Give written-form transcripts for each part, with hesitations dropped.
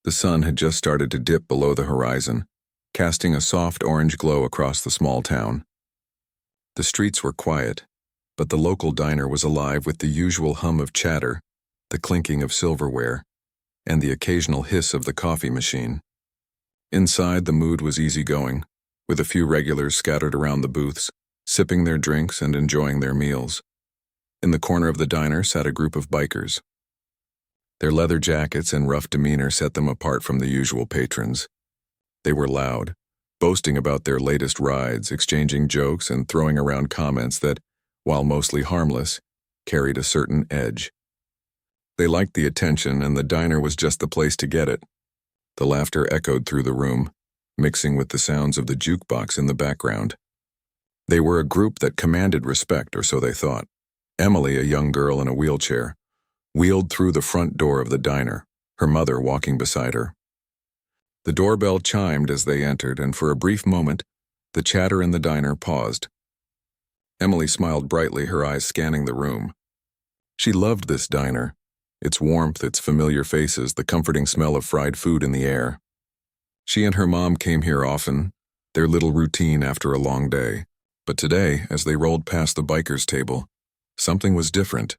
The sun had just started to dip below the horizon, casting a soft orange glow across the small town. The streets were quiet, but the local diner was alive with the usual hum of chatter, the clinking of silverware, and the occasional hiss of the coffee machine. Inside, the mood was easygoing, with a few regulars scattered around the booths, sipping their drinks and enjoying their meals. In the corner of the diner sat a group of bikers. Their leather jackets and rough demeanor set them apart from the usual patrons. They were loud, boasting about their latest rides, exchanging jokes and throwing around comments that, while mostly harmless, carried a certain edge. They liked the attention, and the diner was just the place to get it. The laughter echoed through the room, mixing with the sounds of the jukebox in the background. They were a group that commanded respect, or so they thought. Emily, a young girl in a wheelchair, wheeled through the front door of the diner, her mother walking beside her. The doorbell chimed as they entered, and for a brief moment, the chatter in the diner paused. Emily smiled brightly, her eyes scanning the room. She loved this diner, its warmth, its familiar faces, the comforting smell of fried food in the air. She and her mom came here often, their little routine after a long day. But today, as they rolled past the bikers' table, something was different.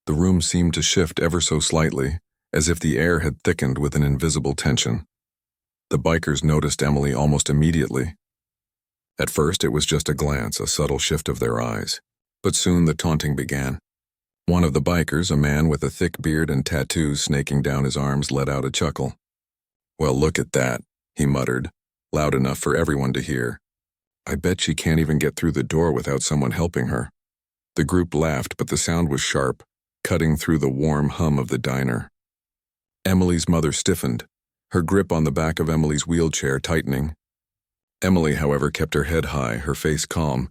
The room seemed to shift ever so slightly, as if the air had thickened with an invisible tension. The bikers noticed Emily almost immediately. At first, it was just a glance, a subtle shift of their eyes. But soon the taunting began. One of the bikers, a man with a thick beard and tattoos snaking down his arms, let out a chuckle. "Well, look at that," he muttered, loud enough for everyone to hear. "I bet she can't even get through the door without someone helping her." The group laughed, but the sound was sharp, cutting through the warm hum of the diner. Emily's mother stiffened, her grip on the back of Emily's wheelchair tightening. Emily, however, kept her head high, her face calm,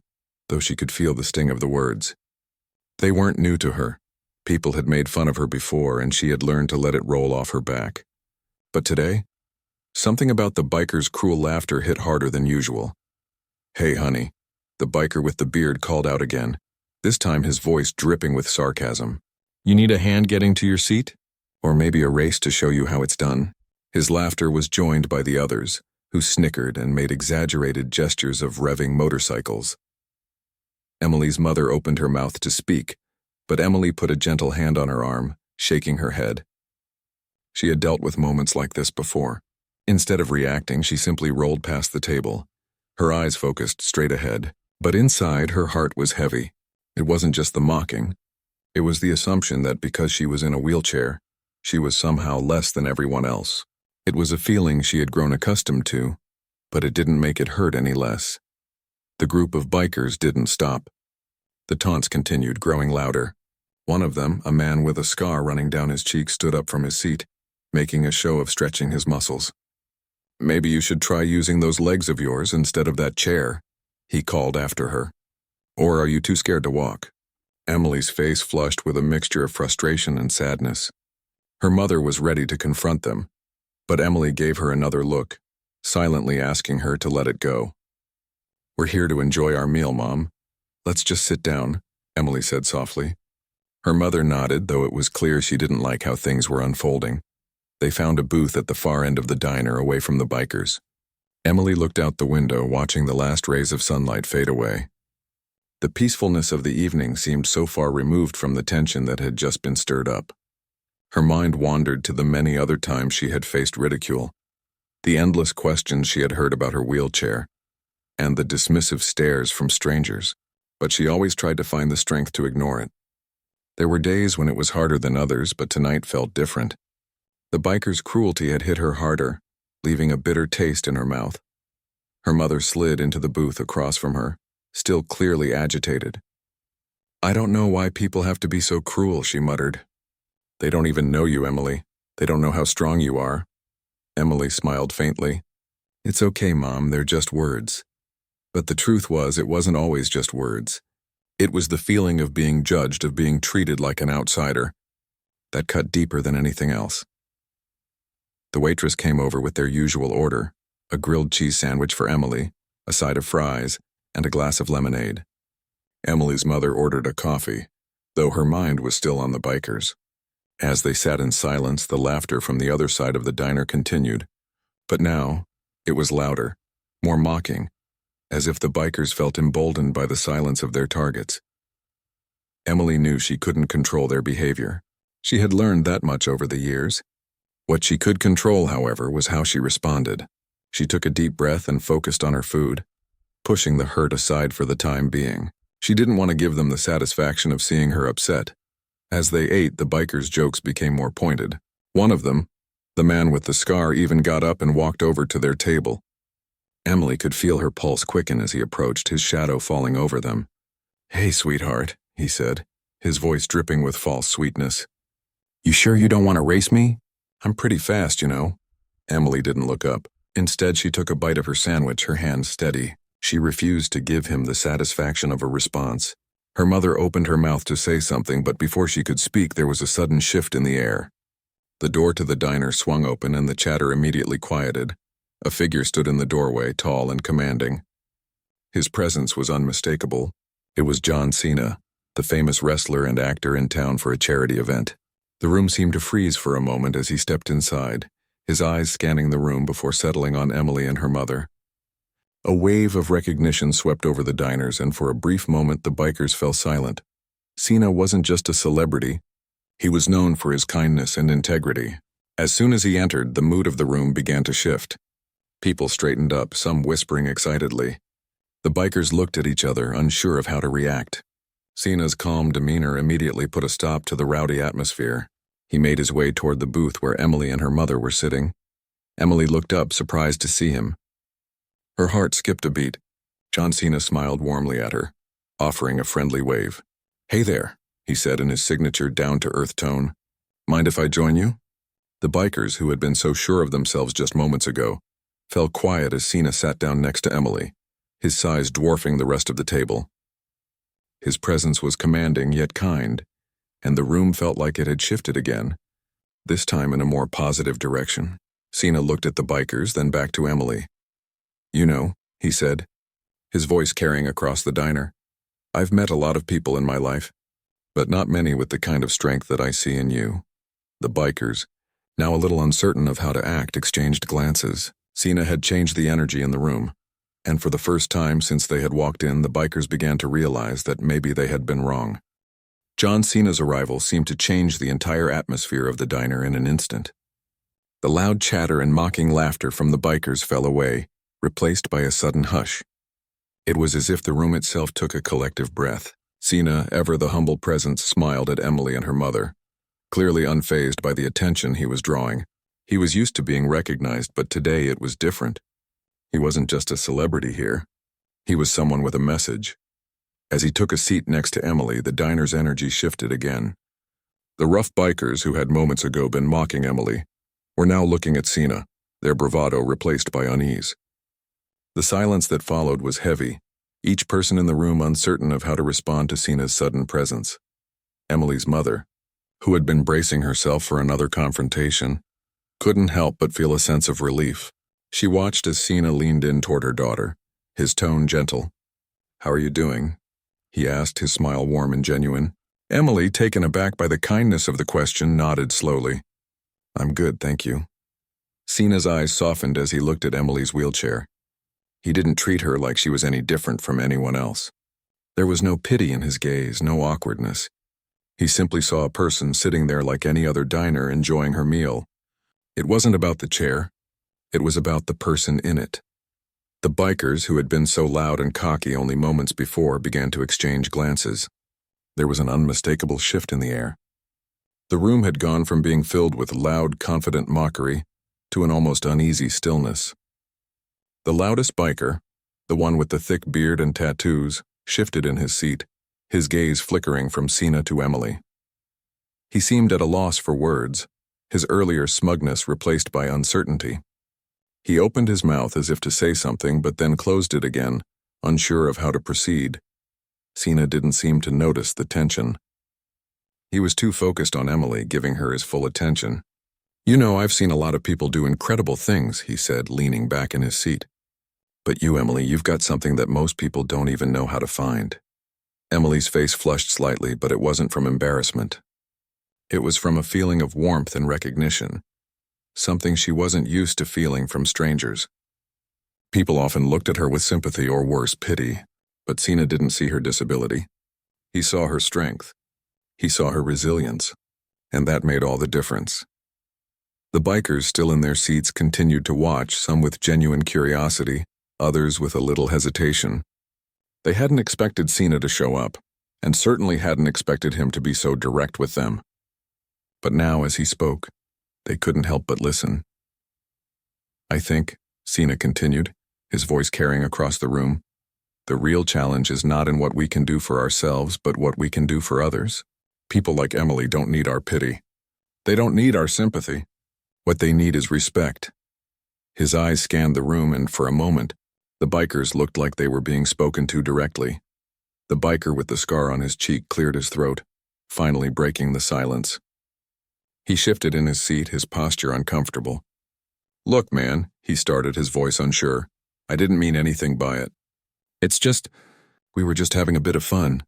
though she could feel the sting of the words. They weren't new to her. People had made fun of her before, and she had learned to let it roll off her back. But today, something about the biker's cruel laughter hit harder than usual. "Hey, honey," the biker with the beard called out again, this time his voice dripping with sarcasm. "You need a hand getting to your seat? Or maybe a race to show you how it's done?" His laughter was joined by the others, who snickered and made exaggerated gestures of revving motorcycles. Emily's mother opened her mouth to speak, but Emily put a gentle hand on her arm, shaking her head. She had dealt with moments like this before. Instead of reacting, she simply rolled past the table, her eyes focused straight ahead. But inside, her heart was heavy. It wasn't just the mocking. It was the assumption that because she was in a wheelchair, she was somehow less than everyone else. It was a feeling she had grown accustomed to, but it didn't make it hurt any less. The group of bikers didn't stop. The taunts continued, growing louder. One of them, a man with a scar running down his cheek, stood up from his seat, making a show of stretching his muscles. "Maybe you should try using those legs of yours instead of that chair," he called after her. "Or are you too scared to walk?" Emily's face flushed with a mixture of frustration and sadness. Her mother was ready to confront them, but Emily gave her another look, silently asking her to let it go. "We're here to enjoy our meal, Mom. Let's just sit down," Emily said softly. Her mother nodded, though it was clear she didn't like how things were unfolding. They found a booth at the far end of the diner, away from the bikers. Emily looked out the window, watching the last rays of sunlight fade away. The peacefulness of the evening seemed so far removed from the tension that had just been stirred up. Her mind wandered to the many other times she had faced ridicule, the endless questions she had heard about her wheelchair, and the dismissive stares from strangers, but she always tried to find the strength to ignore it. There were days when it was harder than others, but tonight felt different. The biker's cruelty had hit her harder, leaving a bitter taste in her mouth. Her mother slid into the booth across from her, still clearly agitated. "I don't know why people have to be so cruel," she muttered. "They don't even know you, Emily. They don't know how strong you are." Emily smiled faintly. "It's okay, Mom, they're just words." But the truth was, it wasn't always just words. It was the feeling of being judged, of being treated like an outsider, that cut deeper than anything else. The waitress came over with their usual order, a grilled cheese sandwich for Emily, a side of fries, and a glass of lemonade. Emily's mother ordered a coffee, though her mind was still on the bikers. As they sat in silence, the laughter from the other side of the diner continued. But now, it was louder, more mocking, as if the bikers felt emboldened by the silence of their targets. Emily knew she couldn't control their behavior. She had learned that much over the years. What she could control, however, was how she responded. She took a deep breath and focused on her food, pushing the hurt aside for the time being. She didn't want to give them the satisfaction of seeing her upset. As they ate, the bikers' jokes became more pointed. One of them, the man with the scar, even got up and walked over to their table. Emily could feel her pulse quicken as he approached, his shadow falling over them. "Hey, sweetheart," he said, his voice dripping with false sweetness. "You sure you don't want to race me? I'm pretty fast, you know." Emily didn't look up. Instead, she took a bite of her sandwich, her hand steady. She refused to give him the satisfaction of a response. Her mother opened her mouth to say something, but before she could speak, there was a sudden shift in the air. The door to the diner swung open and the chatter immediately quieted. A figure stood in the doorway, tall and commanding. His presence was unmistakable. It was John Cena, the famous wrestler and actor in town for a charity event. The room seemed to freeze for a moment as he stepped inside, his eyes scanning the room before settling on Emily and her mother. A wave of recognition swept over the diners, and for a brief moment the bikers fell silent. Cena wasn't just a celebrity. He was known for his kindness and integrity. As soon as he entered, the mood of the room began to shift. People straightened up, some whispering excitedly. The bikers looked at each other, unsure of how to react. Cena's calm demeanor immediately put a stop to the rowdy atmosphere. He made his way toward the booth where Emily and her mother were sitting. Emily looked up, surprised to see him. Her heart skipped a beat. John Cena smiled warmly at her, offering a friendly wave. "Hey there," he said in his signature down-to-earth tone. "Mind if I join you?" The bikers, who had been so sure of themselves just moments ago, fell quiet as Cena sat down next to Emily, his size dwarfing the rest of the table. His presence was commanding yet kind, and the room felt like it had shifted again, this time in a more positive direction. Cena looked at the bikers, then back to Emily. "You know," he said, his voice carrying across the diner, "I've met a lot of people in my life, but not many with the kind of strength that I see in you." The bikers, now a little uncertain of how to act, exchanged glances. Cena had changed the energy in the room, and for the first time since they had walked in, the bikers began to realize that maybe they had been wrong. John Cena's arrival seemed to change the entire atmosphere of the diner in an instant. The loud chatter and mocking laughter from the bikers fell away, replaced by a sudden hush. It was as if the room itself took a collective breath. Cena, ever the humble presence, smiled at Emily and her mother, clearly unfazed by the attention he was drawing. He was used to being recognized, but today it was different. He wasn't just a celebrity here. He was someone with a message. As he took a seat next to Emily, the diner's energy shifted again. The rough bikers who had moments ago been mocking Emily were now looking at Cena, their bravado replaced by unease. The silence that followed was heavy, each person in the room uncertain of how to respond to Cena's sudden presence. Emily's mother, who had been bracing herself for another confrontation, couldn't help but feel a sense of relief. She watched as Cena leaned in toward her daughter, his tone gentle. "How are you doing?" he asked, his smile warm and genuine. Emily, taken aback by the kindness of the question, nodded slowly. "I'm good, thank you." Cena's eyes softened as he looked at Emily's wheelchair. He didn't treat her like she was any different from anyone else. There was no pity in his gaze, no awkwardness. He simply saw a person sitting there like any other diner enjoying her meal. It wasn't about the chair. It was about the person in it. The bikers, who had been so loud and cocky only moments before, began to exchange glances. There was an unmistakable shift in the air. The room had gone from being filled with loud, confident mockery to an almost uneasy stillness. The loudest biker, the one with the thick beard and tattoos, shifted in his seat, his gaze flickering from Cena to Emily. He seemed at a loss for words, his earlier smugness replaced by uncertainty. He opened his mouth as if to say something, but then closed it again, unsure of how to proceed. Cena didn't seem to notice the tension. He was too focused on Emily, giving her his full attention. "You know, I've seen a lot of people do incredible things," he said, leaning back in his seat. "But you, Emily, you've got something that most people don't even know how to find." Emily's face flushed slightly, but it wasn't from embarrassment. It was from a feeling of warmth and recognition, something she wasn't used to feeling from strangers. People often looked at her with sympathy or worse, pity, but Cena didn't see her disability. He saw her strength. He saw her resilience, and that made all the difference. The bikers, still in their seats, continued to watch, some with genuine curiosity, others with a little hesitation. They hadn't expected Cena to show up, and certainly hadn't expected him to be so direct with them. But now, as he spoke, they couldn't help but listen. "I think," Cena continued, his voice carrying across the room, "the real challenge is not in what we can do for ourselves, but what we can do for others. People like Emily don't need our pity. They don't need our sympathy. What they need is respect." His eyes scanned the room, and for a moment, the bikers looked like they were being spoken to directly. The biker with the scar on his cheek cleared his throat, finally breaking the silence. He shifted in his seat, his posture uncomfortable. "Look, man," he started, his voice unsure. "I didn't mean anything by it. It's just, we were just having a bit of fun."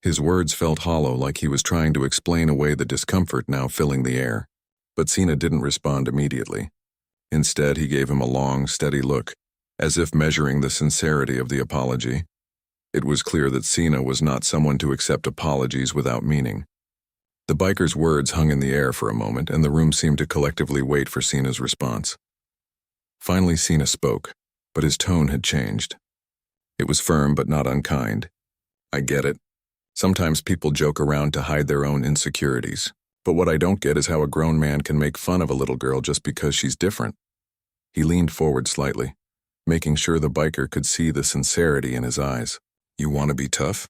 His words felt hollow, like he was trying to explain away the discomfort now filling the air. But Cena didn't respond immediately. Instead, he gave him a long, steady look, as if measuring the sincerity of the apology. It was clear that Cena was not someone to accept apologies without meaning. The biker's words hung in the air for a moment, and the room seemed to collectively wait for Cena's response. Finally, Cena spoke, but his tone had changed. It was firm but not unkind. "I get it. Sometimes people joke around to hide their own insecurities. But what I don't get is how a grown man can make fun of a little girl just because she's different." He leaned forward slightly, making sure the biker could see the sincerity in his eyes. "You want to be tough?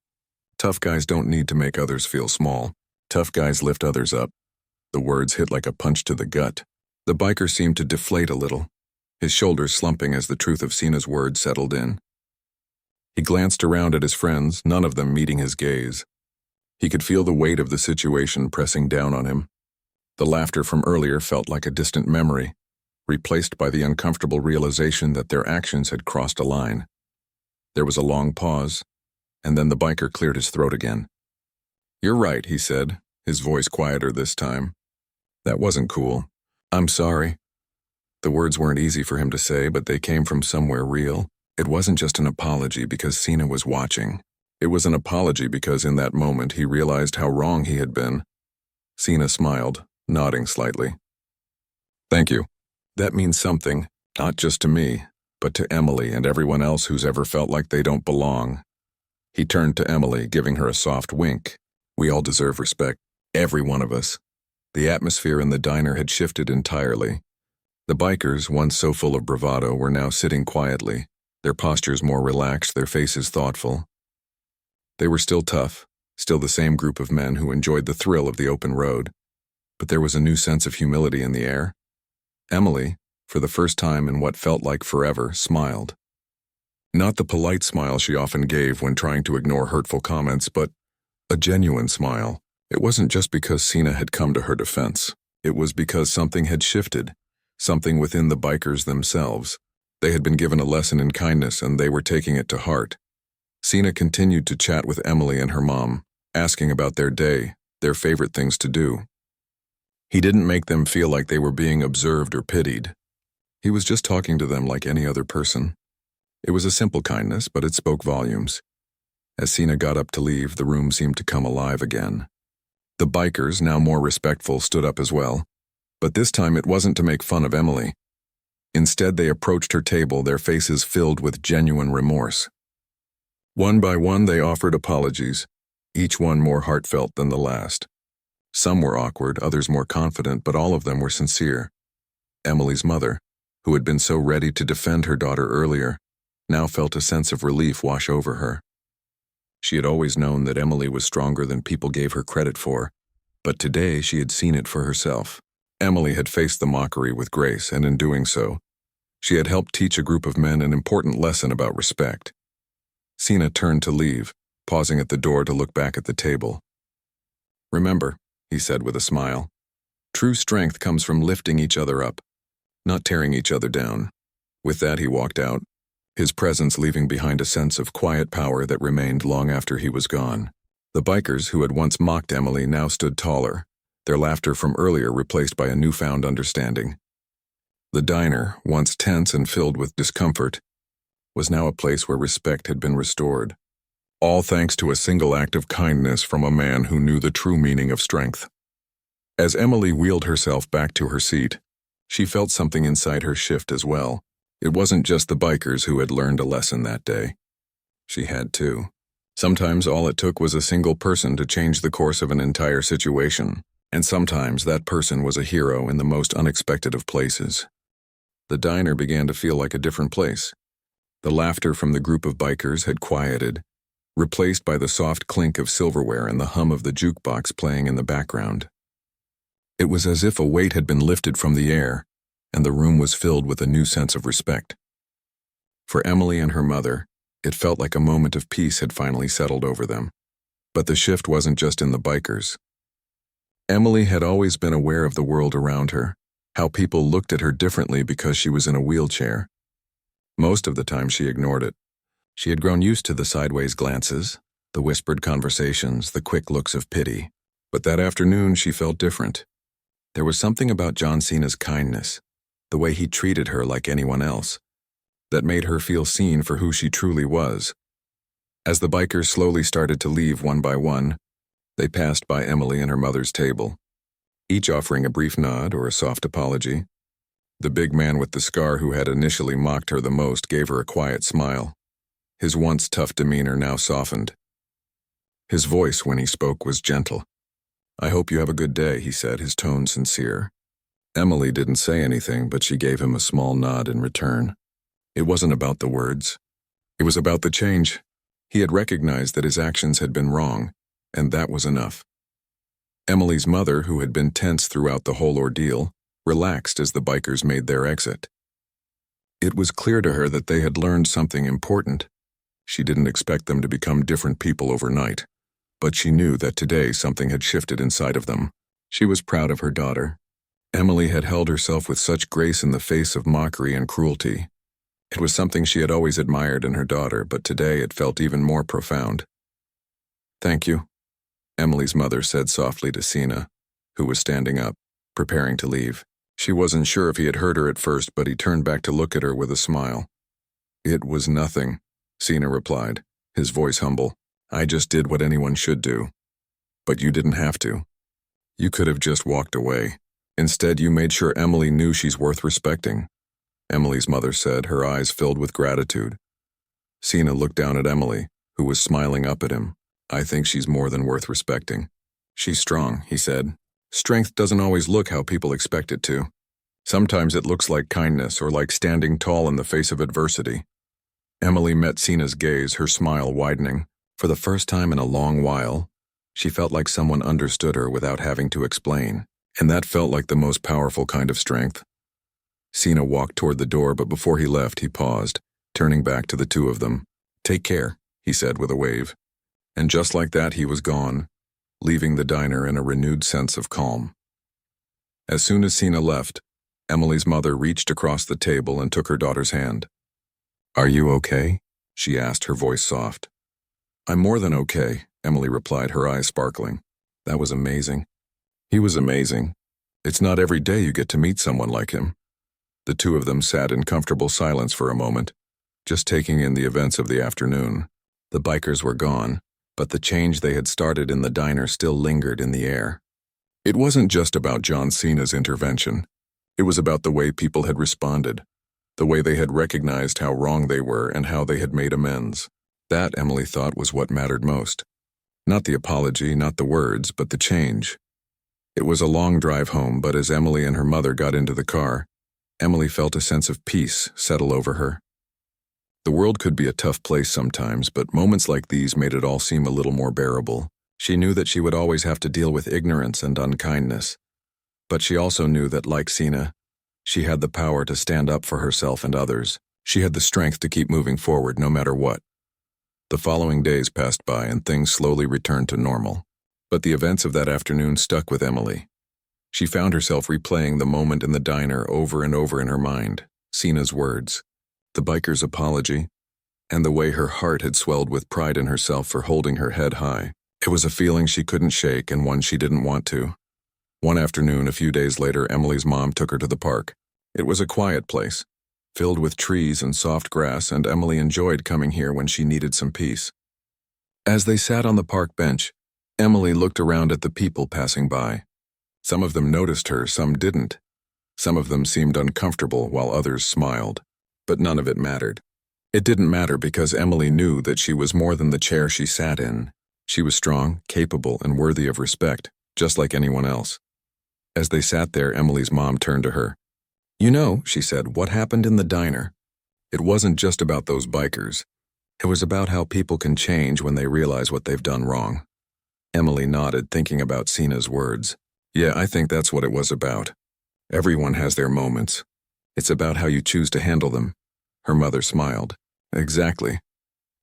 Tough guys don't need to make others feel small. Tough guys lift others up." The words hit like a punch to the gut. The biker seemed to deflate a little, his shoulders slumping as the truth of Cena's words settled in. He glanced around at his friends, none of them meeting his gaze. He could feel the weight of the situation pressing down on him. The laughter from earlier felt like a distant memory, replaced by the uncomfortable realization that their actions had crossed a line. There was a long pause, and then the biker cleared his throat again. "You're right," he said, his voice quieter this time. "That wasn't cool. I'm sorry." The words weren't easy for him to say, but they came from somewhere real. It wasn't just an apology because Cena was watching. It was an apology because in that moment he realized how wrong he had been. Cena smiled, nodding slightly. "Thank you. That means something, not just to me, but to Emily and everyone else who's ever felt like they don't belong." He turned to Emily, giving her a soft wink. "We all deserve respect, every one of us." The atmosphere in the diner had shifted entirely. The bikers, once so full of bravado, were now sitting quietly, their postures more relaxed, their faces thoughtful. They were still tough, still the same group of men who enjoyed the thrill of the open road, but there was a new sense of humility in the air. Emily, for the first time in what felt like forever, smiled. Not the polite smile she often gave when trying to ignore hurtful comments, but a genuine smile. It wasn't just because Cena had come to her defense. It was because something had shifted, something within the bikers themselves. They had been given a lesson in kindness, and they were taking it to heart. Cena continued to chat with Emily and her mom, asking about their day, their favorite things to do. He didn't make them feel like they were being observed or pitied. He was just talking to them like any other person. It was a simple kindness, but it spoke volumes. As Cena got up to leave, the room seemed to come alive again. The bikers, now more respectful, stood up as well. But this time it wasn't to make fun of Emily. Instead, they approached her table, their faces filled with genuine remorse. One by one, they offered apologies, each one more heartfelt than the last. Some were awkward, others more confident, but all of them were sincere. Emily's mother, who had been so ready to defend her daughter earlier, now felt a sense of relief wash over her. She had always known that Emily was stronger than people gave her credit for, but today she had seen it for herself. Emily had faced the mockery with grace, and in doing so, she had helped teach a group of men an important lesson about respect. Cena turned to leave, pausing at the door to look back at the table. "Remember," he said with a smile, "true strength comes from lifting each other up, not tearing each other down." With that, he walked out, his presence leaving behind a sense of quiet power that remained long after he was gone. The bikers who had once mocked Emily now stood taller, their laughter from earlier replaced by a newfound understanding. The diner, once tense and filled with discomfort, was now a place where respect had been restored. All thanks to a single act of kindness from a man who knew the true meaning of strength. As Emily wheeled herself back to her seat, she felt something inside her shift as well. It wasn't just the bikers who had learned a lesson that day. She had too. Sometimes all it took was a single person to change the course of an entire situation, and sometimes that person was a hero in the most unexpected of places. The diner began to feel like a different place. The laughter from the group of bikers had quieted, replaced by the soft clink of silverware and the hum of the jukebox playing in the background. It was as if a weight had been lifted from the air, and the room was filled with a new sense of respect. For Emily and her mother, it felt like a moment of peace had finally settled over them. But the shift wasn't just in the bikers. Emily had always been aware of the world around her, how people looked at her differently because she was in a wheelchair. Most of the time she ignored it. She had grown used to the sideways glances, the whispered conversations, the quick looks of pity. But that afternoon she felt different. There was something about John Cena's kindness, the way he treated her like anyone else, that made her feel seen for who she truly was. As the bikers slowly started to leave one by one, they passed by Emily and her mother's table, each offering a brief nod or a soft apology. The big man with the scar who had initially mocked her the most gave her a quiet smile. His once tough demeanor now softened. His voice when he spoke was gentle. "I hope you have a good day," he said, his tone sincere. Emily didn't say anything, but she gave him a small nod in return. It wasn't about the words. It was about the change. He had recognized that his actions had been wrong, and that was enough. Emily's mother, who had been tense throughout the whole ordeal, relaxed as the bikers made their exit. It was clear to her that they had learned something important. She didn't expect them to become different people overnight, but she knew that today something had shifted inside of them. She was proud of her daughter. Emily had held herself with such grace in the face of mockery and cruelty. It was something she had always admired in her daughter, but today it felt even more profound. "Thank you," Emily's mother said softly to Cena, who was standing up, preparing to leave. She wasn't sure if he had heard her at first, but he turned back to look at her with a smile. "It was nothing," Cena replied, his voice humble. "I just did what anyone should do. But you didn't have to. You could have just walked away. Instead, you made sure Emily knew she's worth respecting," Emily's mother said, her eyes filled with gratitude. Cena looked down at Emily, who was smiling up at him. "I think she's more than worth respecting. She's strong," he said. "Strength doesn't always look how people expect it to. Sometimes it looks like kindness or like standing tall in the face of adversity." Emily met Cena's gaze, her smile widening. For the first time in a long while, she felt like someone understood her without having to explain, and that felt like the most powerful kind of strength. Cena walked toward the door, but before he left, he paused, turning back to the two of them. "Take care," he said with a wave. And just like that, he was gone, leaving the diner in a renewed sense of calm. As soon as Cena left, Emily's mother reached across the table and took her daughter's hand. "Are you okay?" she asked, her voice soft. "I'm more than okay," Emily replied, her eyes sparkling. "That was amazing." "He was amazing. It's not every day you get to meet someone like him." The two of them sat in comfortable silence for a moment, just taking in the events of the afternoon. The bikers were gone, but the change they had started in the diner still lingered in the air. It wasn't just about John Cena's intervention. It was about the way people had responded, the way they had recognized how wrong they were and how they had made amends. That, Emily thought, was what mattered most. Not the apology, not the words, but the change. It was a long drive home, but as Emily and her mother got into the car, Emily felt a sense of peace settle over her. The world could be a tough place sometimes, but moments like these made it all seem a little more bearable. She knew that she would always have to deal with ignorance and unkindness, but she also knew that, like Cena, she had the power to stand up for herself and others. She had the strength to keep moving forward no matter what. The following days passed by and things slowly returned to normal. But the events of that afternoon stuck with Emily. She found herself replaying the moment in the diner over and over in her mind. Cena's words, the biker's apology, and the way her heart had swelled with pride in herself for holding her head high. It was a feeling she couldn't shake and one she didn't want to. One afternoon, a few days later, Emily's mom took her to the park. It was a quiet place, filled with trees and soft grass, and Emily enjoyed coming here when she needed some peace. As they sat on the park bench, Emily looked around at the people passing by. Some of them noticed her, some didn't. Some of them seemed uncomfortable while others smiled, but none of it mattered. It didn't matter because Emily knew that she was more than the chair she sat in. She was strong, capable, and worthy of respect, just like anyone else. As they sat there, Emily's mom turned to her. "You know," she said, "what happened in the diner? It wasn't just about those bikers. It was about how people can change when they realize what they've done wrong." Emily nodded, thinking about Cena's words. "Yeah, I think that's what it was about. Everyone has their moments. It's about how you choose to handle them." Her mother smiled. "Exactly."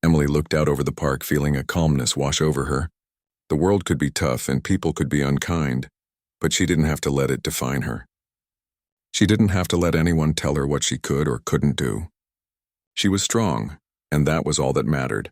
Emily looked out over the park, feeling a calmness wash over her. The world could be tough and people could be unkind, but she didn't have to let it define her. She didn't have to let anyone tell her what she could or couldn't do. She was strong, and that was all that mattered.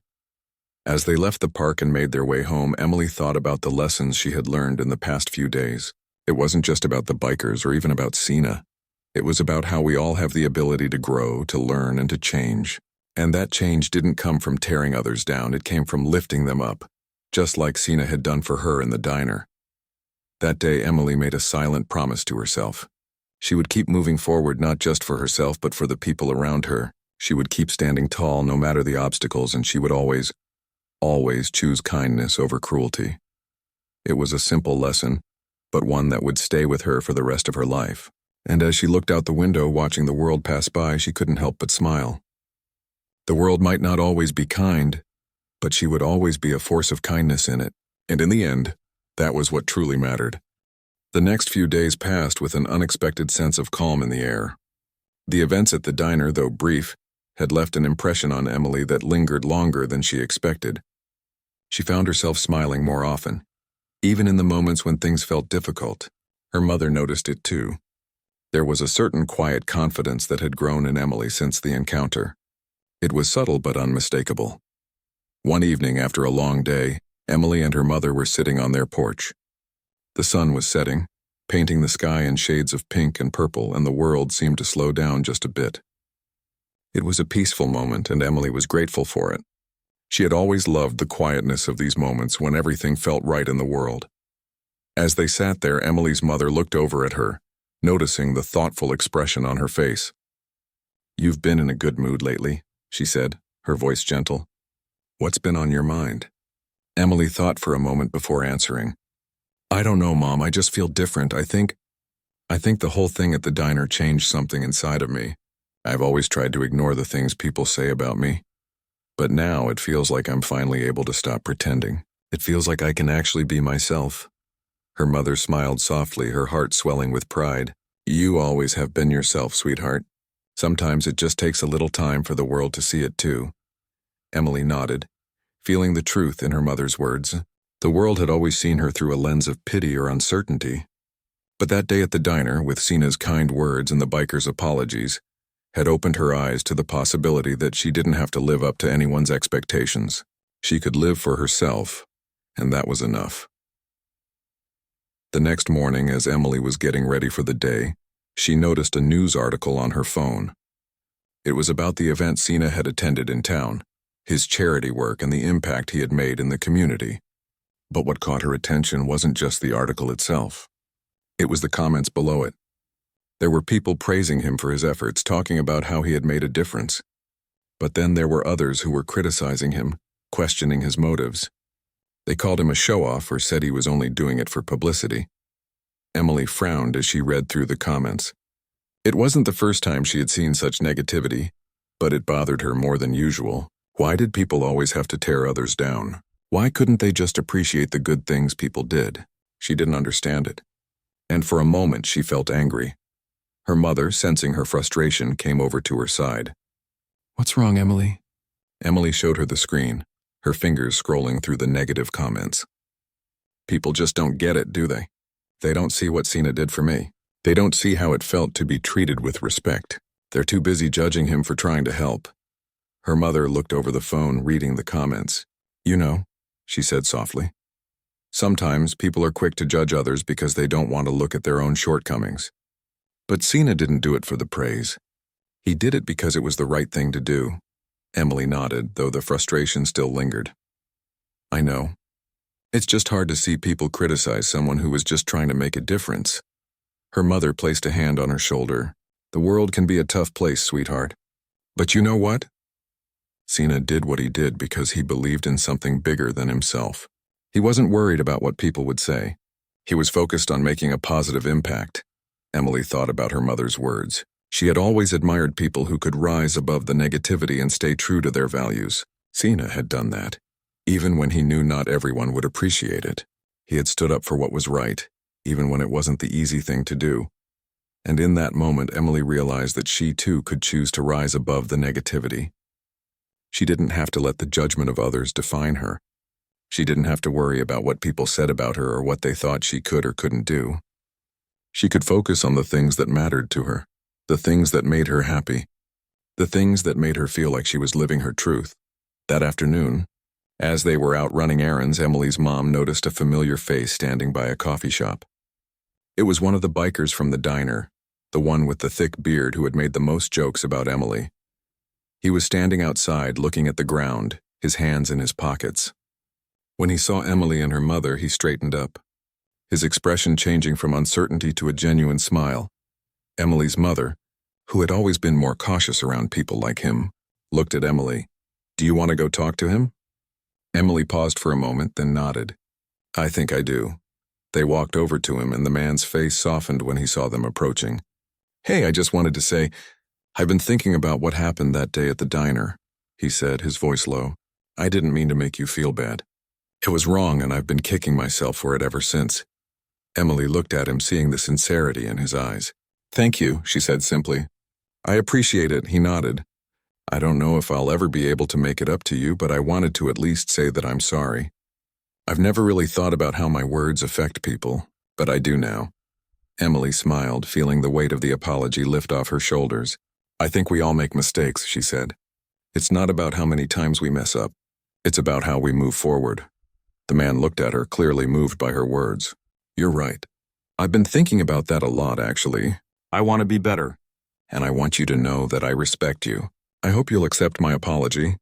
As they left the park and made their way home, Emily thought about the lessons she had learned in the past few days. It wasn't just about the bikers or even about Cena. It was about how we all have the ability to grow, to learn, and to change. And that change didn't come from tearing others down, it came from lifting them up, just like Cena had done for her in the diner. That day, Emily made a silent promise to herself. She would keep moving forward, not just for herself, but for the people around her. She would keep standing tall no matter the obstacles, and she would always choose kindness over cruelty. It was a simple lesson, but one that would stay with her for the rest of her life. And as she looked out the window, watching the world pass by, she couldn't help but smile. The world might not always be kind, but she would always be a force of kindness in it. And in the end, that was what truly mattered. The next few days passed with an unexpected sense of calm in the air. The events at the diner, though brief, had left an impression on Emily that lingered longer than she expected. She found herself smiling more often. Even in the moments when things felt difficult, her mother noticed it too. There was a certain quiet confidence that had grown in Emily since the encounter. It was subtle but unmistakable. One evening after a long day, Emily and her mother were sitting on their porch. The sun was setting, painting the sky in shades of pink and purple, and the world seemed to slow down just a bit. It was a peaceful moment, and Emily was grateful for it. She had always loved the quietness of these moments when everything felt right in the world. As they sat there, Emily's mother looked over at her, noticing the thoughtful expression on her face. "You've been in a good mood lately," she said, her voice gentle. "What's been on your mind?" Emily thought for a moment before answering. "I don't know, Mom, I just feel different. I think the whole thing at the diner changed something inside of me. I've always tried to ignore the things people say about me. But now it feels like I'm finally able to stop pretending. It feels like I can actually be myself." Her mother smiled softly, her heart swelling with pride. "You always have been yourself, sweetheart. Sometimes it just takes a little time for the world to see it too." Emily nodded, feeling the truth in her mother's words. The world had always seen her through a lens of pity or uncertainty. But that day at the diner, with Cena's kind words and the biker's apologies, had opened her eyes to the possibility that she didn't have to live up to anyone's expectations. She could live for herself, and that was enough. The next morning, as Emily was getting ready for the day, she noticed a news article on her phone. It was about the event Cena had attended in town, his charity work and the impact he had made in the community. But what caught her attention wasn't just the article itself. It was the comments below it. There were people praising him for his efforts, talking about how he had made a difference. But then there were others who were criticizing him, questioning his motives. They called him a show-off or said he was only doing it for publicity. Emily frowned as she read through the comments. It wasn't the first time she had seen such negativity, but it bothered her more than usual. Why did people always have to tear others down? Why couldn't they just appreciate the good things people did? She didn't understand it. And for a moment she felt angry. Her mother, sensing her frustration, came over to her side. "What's wrong, Emily?" Emily showed her the screen, her fingers scrolling through the negative comments. "People just don't get it, do they? They don't see what Cena did for me. They don't see how it felt to be treated with respect. They're too busy judging him for trying to help." Her mother looked over the phone, reading the comments. "You know," she said softly. Sometimes people are quick to judge others because they don't want to look at their own shortcomings. But Cena didn't do it for the praise. He did it because it was the right thing to do. Emily nodded, though the frustration still lingered. I know. It's just hard to see people criticize someone who was just trying to make a difference. Her mother placed a hand on her shoulder. The world can be a tough place, sweetheart. But you know what? Cena did what he did because he believed in something bigger than himself. He wasn't worried about what people would say. He was focused on making a positive impact. Emily thought about her mother's words. She had always admired people who could rise above the negativity and stay true to their values. Cena had done that. Even when he knew not everyone would appreciate it. He had stood up for what was right, even when it wasn't the easy thing to do. And in that moment, Emily realized that she too could choose to rise above the negativity. She didn't have to let the judgment of others define her. She didn't have to worry about what people said about her or what they thought she could or couldn't do. She could focus on the things that mattered to her, the things that made her happy, the things that made her feel like she was living her truth. That afternoon, as they were out running errands, Emily's mom noticed a familiar face standing by a coffee shop. It was one of the bikers from the diner, the one with the thick beard who had made the most jokes about Emily. He was standing outside, looking at the ground, his hands in his pockets. When he saw Emily and her mother, he straightened up, his expression changing from uncertainty to a genuine smile. Emily's mother, who had always been more cautious around people like him, looked at Emily. "Do you want to go talk to him?" Emily paused for a moment, then nodded. "I think I do." They walked over to him, and the man's face softened when he saw them approaching. "Hey, I just wanted to say, I've been thinking about what happened that day at the diner," he said, his voice low. "I didn't mean to make you feel bad. It was wrong, and I've been kicking myself for it ever since." Emily looked at him, seeing the sincerity in his eyes. "Thank you," she said simply. "I appreciate it," he nodded. "I don't know if I'll ever be able to make it up to you, but I wanted to at least say that I'm sorry. I've never really thought about how my words affect people, but I do now." Emily smiled, feeling the weight of the apology lift off her shoulders. "I think we all make mistakes," she said. "It's not about how many times we mess up. It's about how we move forward." The man looked at her, clearly moved by her words. "You're right. I've been thinking about that a lot, actually. I want to be better, and I want you to know that I respect you. I hope you'll accept my apology."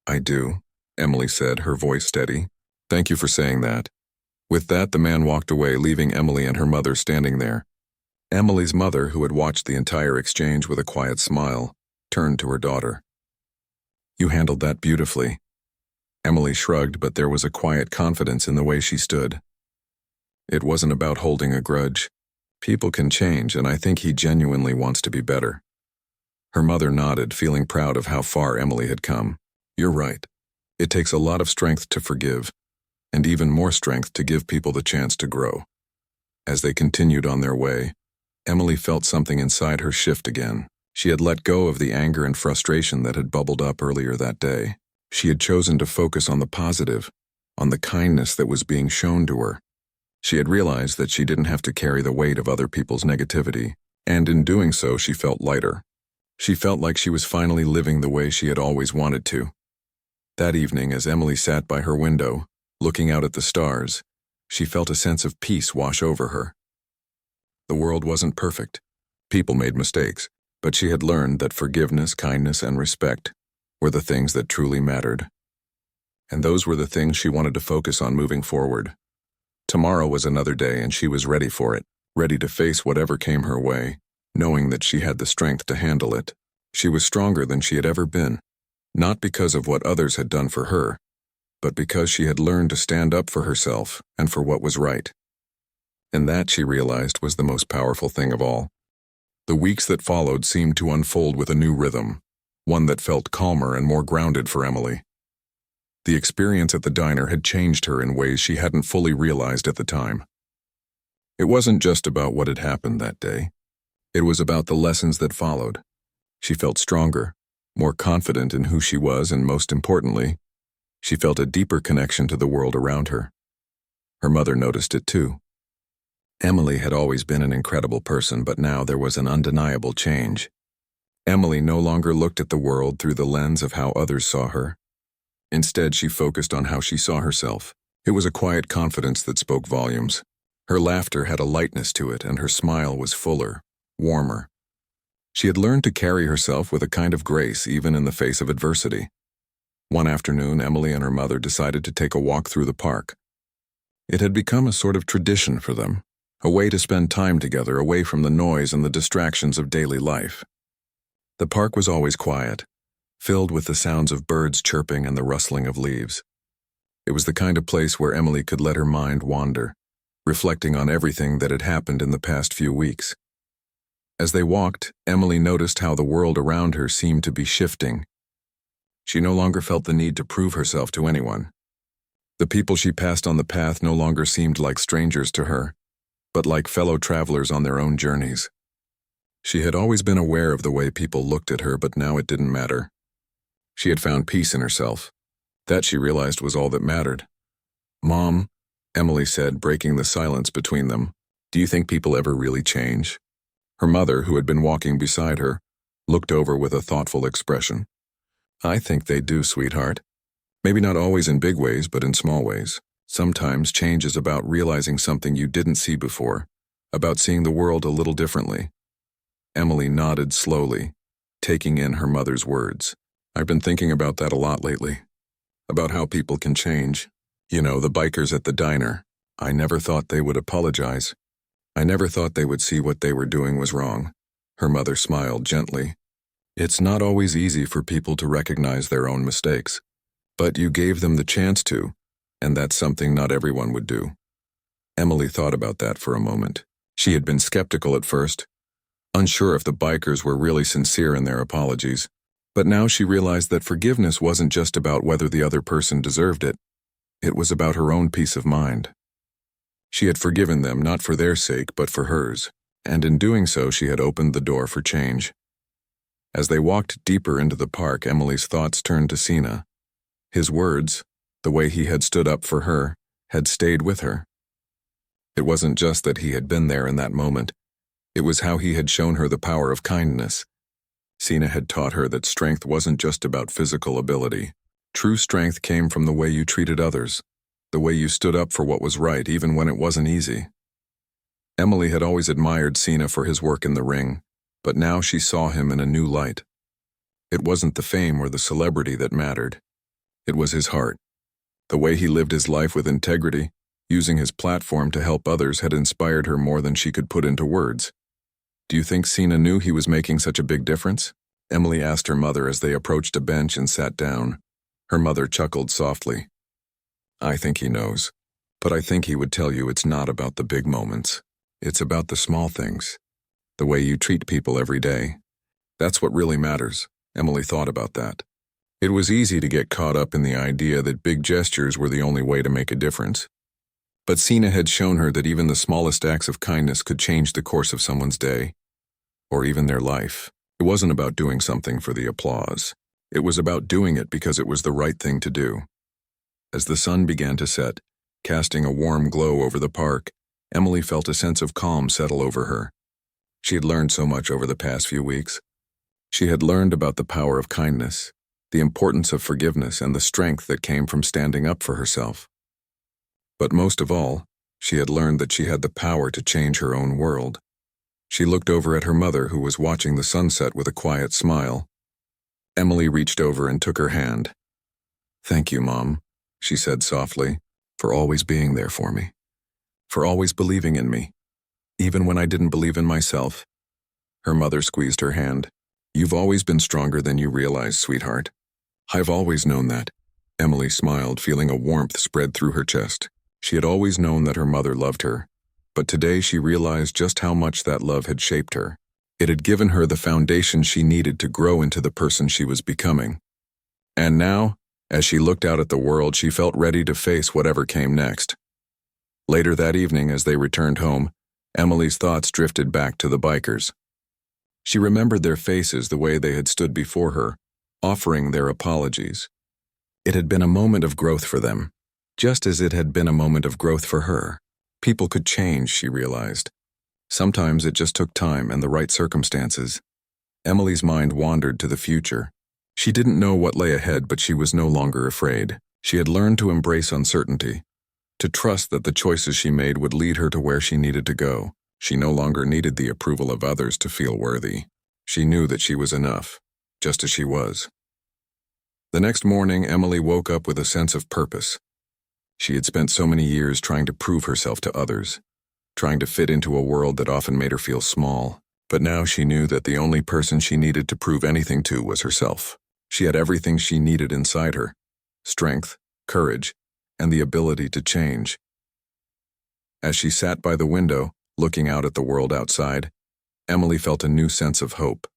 "I do," Emily said, her voice steady. "Thank you for saying that." With that, the man walked away, leaving Emily and her mother standing there. Emily's mother, who had watched the entire exchange with a quiet smile, turned to her daughter. "You handled that beautifully." Emily shrugged, but there was a quiet confidence in the way she stood. It wasn't about holding a grudge. People can change, and I think he genuinely wants to be better. Her mother nodded, feeling proud of how far Emily had come. "You're right. It takes a lot of strength to forgive, and even more strength to give people the chance to grow." As they continued on their way, Emily felt something inside her shift again. She had let go of the anger and frustration that had bubbled up earlier that day. She had chosen to focus on the positive, on the kindness that was being shown to her. She had realized that she didn't have to carry the weight of other people's negativity, and in doing so, she felt lighter. She felt like she was finally living the way she had always wanted to. That evening, as Emily sat by her window, looking out at the stars, she felt a sense of peace wash over her. The world wasn't perfect. People made mistakes, but she had learned that forgiveness, kindness, and respect were the things that truly mattered. And those were the things she wanted to focus on moving forward. Tomorrow was another day, and she was ready for it, ready to face whatever came her way, knowing that she had the strength to handle it. She was stronger than she had ever been, not because of what others had done for her, but because she had learned to stand up for herself and for what was right. And that, she realized, was the most powerful thing of all. The weeks that followed seemed to unfold with a new rhythm, one that felt calmer and more grounded for Emily. The experience at the diner had changed her in ways she hadn't fully realized at the time. It wasn't just about what had happened that day. It was about the lessons that followed. She felt stronger, more confident in who she was, and most importantly, she felt a deeper connection to the world around her. Her mother noticed it too. Emily had always been an incredible person, but now there was an undeniable change. Emily no longer looked at the world through the lens of how others saw her. Instead, she focused on how she saw herself, It was a quiet confidence that spoke volumes. Her laughter had a lightness to it, and her smile was fuller, warmer. She had learned to carry herself with a kind of grace even in the face of adversity. One afternoon, Emily and her mother decided to take a walk through the park. It had become a sort of tradition for them, a way to spend time together away from the noise and the distractions of daily life. The park was always quiet, filled with the sounds of birds chirping and the rustling of leaves. It was the kind of place where Emily could let her mind wander, reflecting on everything that had happened in the past few weeks. As they walked, Emily noticed how the world around her seemed to be shifting. She no longer felt the need to prove herself to anyone. The people she passed on the path no longer seemed like strangers to her, but like fellow travelers on their own journeys. She had always been aware of the way people looked at her, but now it didn't matter. She had found peace in herself. That, she realized, was all that mattered. "Mom," Emily said, breaking the silence between them, "do you think people ever really change?" Her mother, who had been walking beside her, looked over with a thoughtful expression. "I think they do, sweetheart. Maybe not always in big ways, but in small ways. Sometimes change is about realizing something you didn't see before, about seeing the world a little differently." Emily nodded slowly, taking in her mother's words. "I've been thinking about that a lot lately. About how people can change. You know, the bikers at the diner. I never thought they would apologize. I never thought they would see what they were doing was wrong." Her mother smiled gently. "It's not always easy for people to recognize their own mistakes. But you gave them the chance to, and that's something not everyone would do." Emily thought about that for a moment. She had been skeptical at first, unsure if the bikers were really sincere in their apologies. But now she realized that forgiveness wasn't just about whether the other person deserved it. It was about her own peace of mind. She had forgiven them not for their sake, but for hers, and in doing so she had opened the door for change. As they walked deeper into the park, Emily's thoughts turned to Cena. His words, the way he had stood up for her, had stayed with her. It wasn't just that he had been there in that moment. It was how he had shown her the power of kindness. Cena had taught her that strength wasn't just about physical ability. True strength came from the way you treated others, the way you stood up for what was right even when it wasn't easy. Emily had always admired Cena for his work in the ring, but now she saw him in a new light. It wasn't the fame or the celebrity that mattered. It was his heart. The way he lived his life with integrity, using his platform to help others, had inspired her more than she could put into words. "Do you think Cena knew he was making such a big difference?" Emily asked her mother as they approached a bench and sat down. Her mother chuckled softly. "I think he knows, but I think he would tell you it's not about the big moments. It's about the small things, the way you treat people every day. That's what really matters." Emily thought about that. It was easy to get caught up in the idea that big gestures were the only way to make a difference. But Cena had shown her that even the smallest acts of kindness could change the course of someone's day, or even their life. It wasn't about doing something for the applause. It was about doing it because it was the right thing to do. As the sun began to set, casting a warm glow over the park, Emily felt a sense of calm settle over her. She had learned so much over the past few weeks. She had learned about the power of kindness, the importance of forgiveness, and the strength that came from standing up for herself. But most of all, she had learned that she had the power to change her own world. She looked over at her mother, who was watching the sunset with a quiet smile. Emily reached over and took her hand. "Thank you, Mom," she said softly, "for always being there for me, for always believing in me, even when I didn't believe in myself." Her mother squeezed her hand. "You've always been stronger than you realize, sweetheart." "I've always known that." Emily smiled, feeling a warmth spread through her chest. She had always known that her mother loved her, but today she realized just how much that love had shaped her. It had given her the foundation she needed to grow into the person she was becoming. And now, as she looked out at the world, she felt ready to face whatever came next. Later that evening, as they returned home, Emily's thoughts drifted back to the bikers. She remembered their faces, the way they had stood before her, offering their apologies. It had been a moment of growth for them, just as it had been a moment of growth for her. People could change, she realized. Sometimes it just took time and the right circumstances. Emily's mind wandered to the future. She didn't know what lay ahead, but she was no longer afraid. She had learned to embrace uncertainty, to trust that the choices she made would lead her to where she needed to go. She no longer needed the approval of others to feel worthy. She knew that she was enough, just as she was. The next morning, Emily woke up with a sense of purpose. She had spent so many years trying to prove herself to others, trying to fit into a world that often made her feel small. But now she knew that the only person she needed to prove anything to was herself. She had everything she needed inside her: strength, courage, and the ability to change. As she sat by the window, looking out at the world outside, Emily felt a new sense of hope.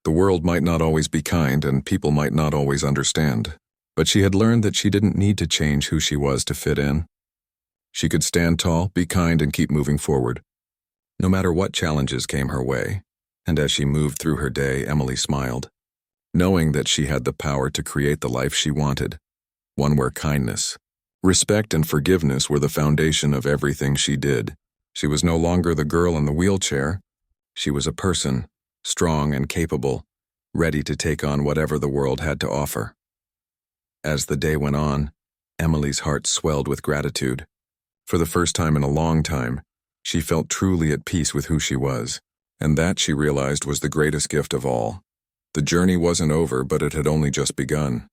The world might not always be kind and people might not always understand, but she had learned that she didn't need to change who she was to fit in. She could stand tall, be kind, and keep moving forward, no matter what challenges came her way. And as she moved through her day, Emily smiled, knowing that she had the power to create the life she wanted, one where kindness, respect, and forgiveness were the foundation of everything she did. She was no longer the girl in the wheelchair. She was a person, strong and capable, ready to take on whatever the world had to offer. As the day went on, Emily's heart swelled with gratitude. For the first time in a long time, she felt truly at peace with who she was, and that, she realized, was the greatest gift of all. The journey wasn't over, but it had only just begun.